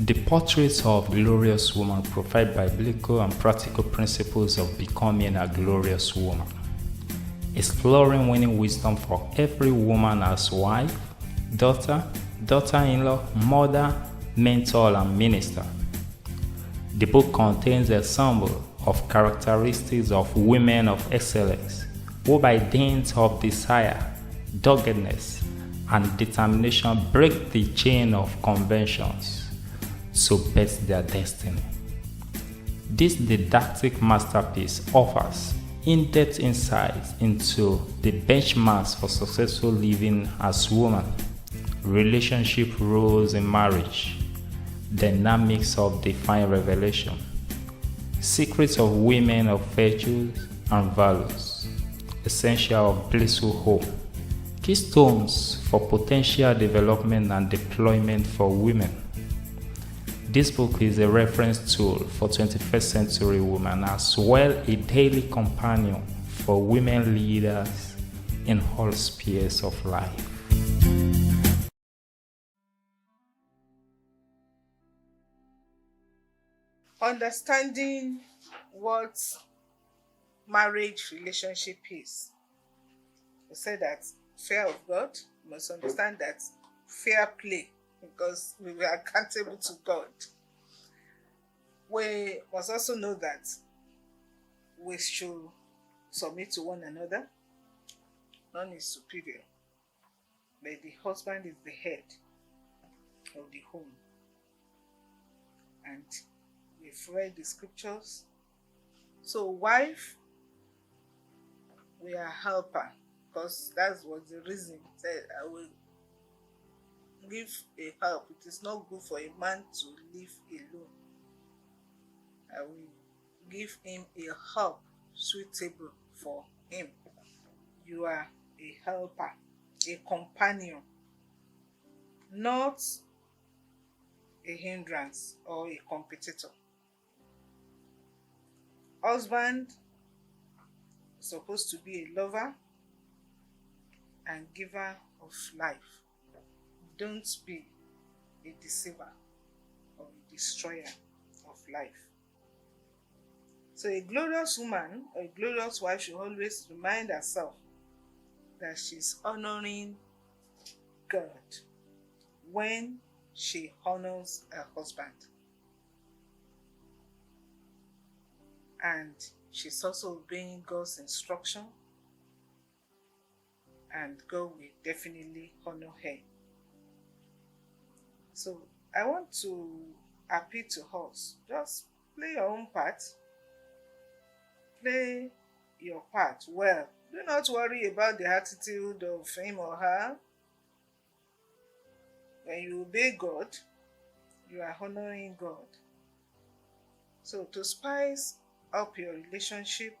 The portraits of glorious woman provide biblical and practical principles of becoming a glorious woman, exploring winning wisdom for every woman as wife, daughter, daughter-in-law, mother, mentor, and minister. The book contains a sample of characteristics of women of excellence who by dint of desire, doggedness, and determination break the chain of conventions to bet their destiny. This didactic masterpiece offers in-depth insights into the benchmarks for successful living as women, relationship roles in marriage, dynamics of divine revelation, secrets of women of virtues and values, essential of blissful home, keystones for potential development and deployment for women. This book is a reference tool for 21st century women as well a daily companion for women leaders in all spheres of life. Understanding what marriage relationship is. We say that fear of God, you must understand that fair play, because we were accountable to God. We must also know that we should submit to one another. None is superior, but the husband is the head of the home. And we've read the scriptures. So wife, we are helper, because that was the reason that I will give a help. It is not good for a man to live alone. I will give him a help suitable for him. You are a helper, a companion, not a hindrance or a competitor. Husband is supposed to be a lover and giver of life. Don't be a deceiver or a destroyer of life. So a glorious woman or a glorious wife should always remind herself that she's honoring God when she honors her husband. And she's also obeying God's instruction, and God will definitely honor her. So I want to appeal to us. Just play your own part. Play your part well. Do not worry about the attitude of him or her. When you obey God, you are honoring God. So to spice up your relationship,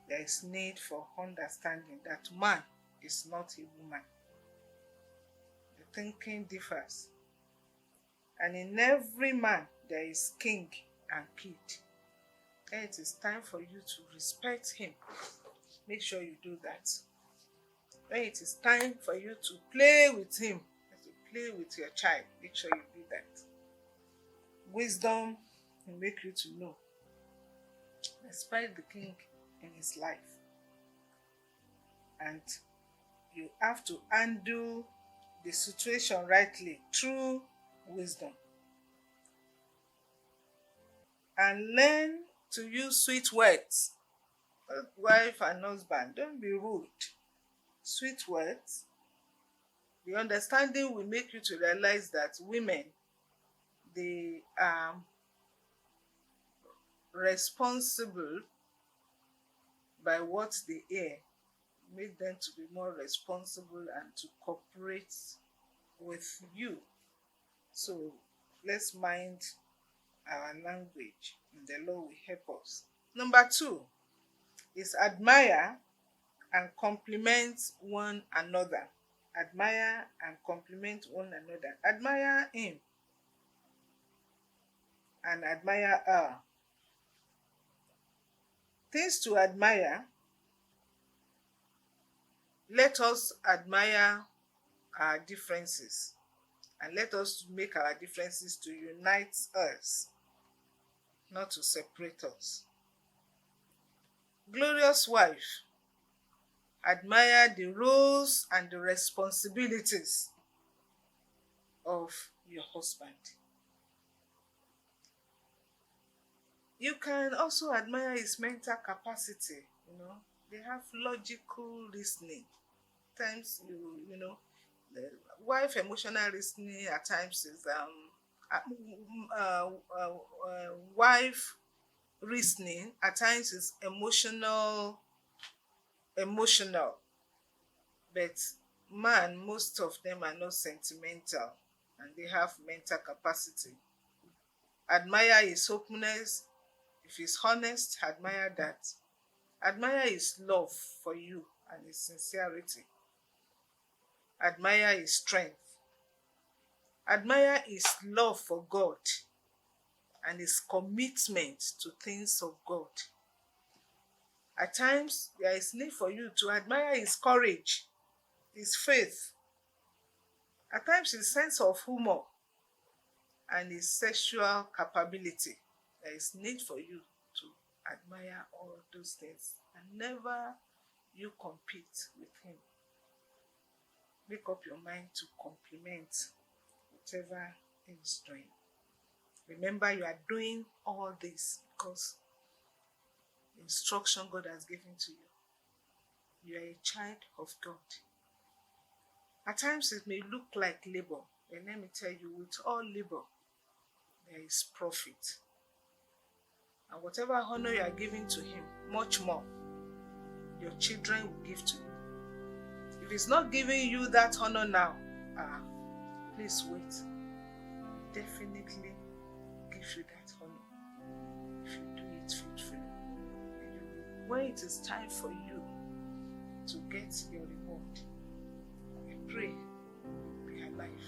there is need for understanding that man is not a woman. The thinking differs. And in every man, there is king and kid. And it is time for you to respect him. Make sure you do that. When it is time for you to play with him, to play with your child, make sure you do that. Wisdom will make you to know. Respect the king in his life. And you have to handle the situation rightly through wisdom. And learn to use sweet words. Wife and husband, don't be rude. Sweet words. The understanding will make you to realize that women, they are responsible by what they hear. Make them to be more responsible and to cooperate with you. So let's mind our language, and the Lord will help us. Number 2 is admire and compliment one another. Admire and compliment one another. Admire him and admire her. Things to admire. Let us admire our differences. And let us make our differences to unite us, not to separate us. Glorious wife, admire the roles and the responsibilities of your husband. You can also admire his mental capacity. They have logical reasoning. Times the wife emotional reasoning at times is wife reasoning at times is emotional, but man, most of them are not sentimental and they have mental capacity. Admire his openness. If he's honest, admire that. Admire his love for you and his sincerity. Admire his strength. Admire his love for God and his commitment to things of God. At times, there is need for you to admire his courage, his faith, at times his sense of humor, and his sexual capability. There is need for you to admire all those things and never you compete with him. Make up your mind to compliment whatever he's doing. Remember, you are doing all this because the instruction God has given to you. You are a child of God. At times it may look like labor, but let me tell you, with all labor, there is profit. And whatever honor you are giving to him, much more, your children will give to you. If he's not giving you that honor now, please wait. He definitely give you that honor if you do it faithfully. When it is time for you to get your reward, I pray you'll be alive.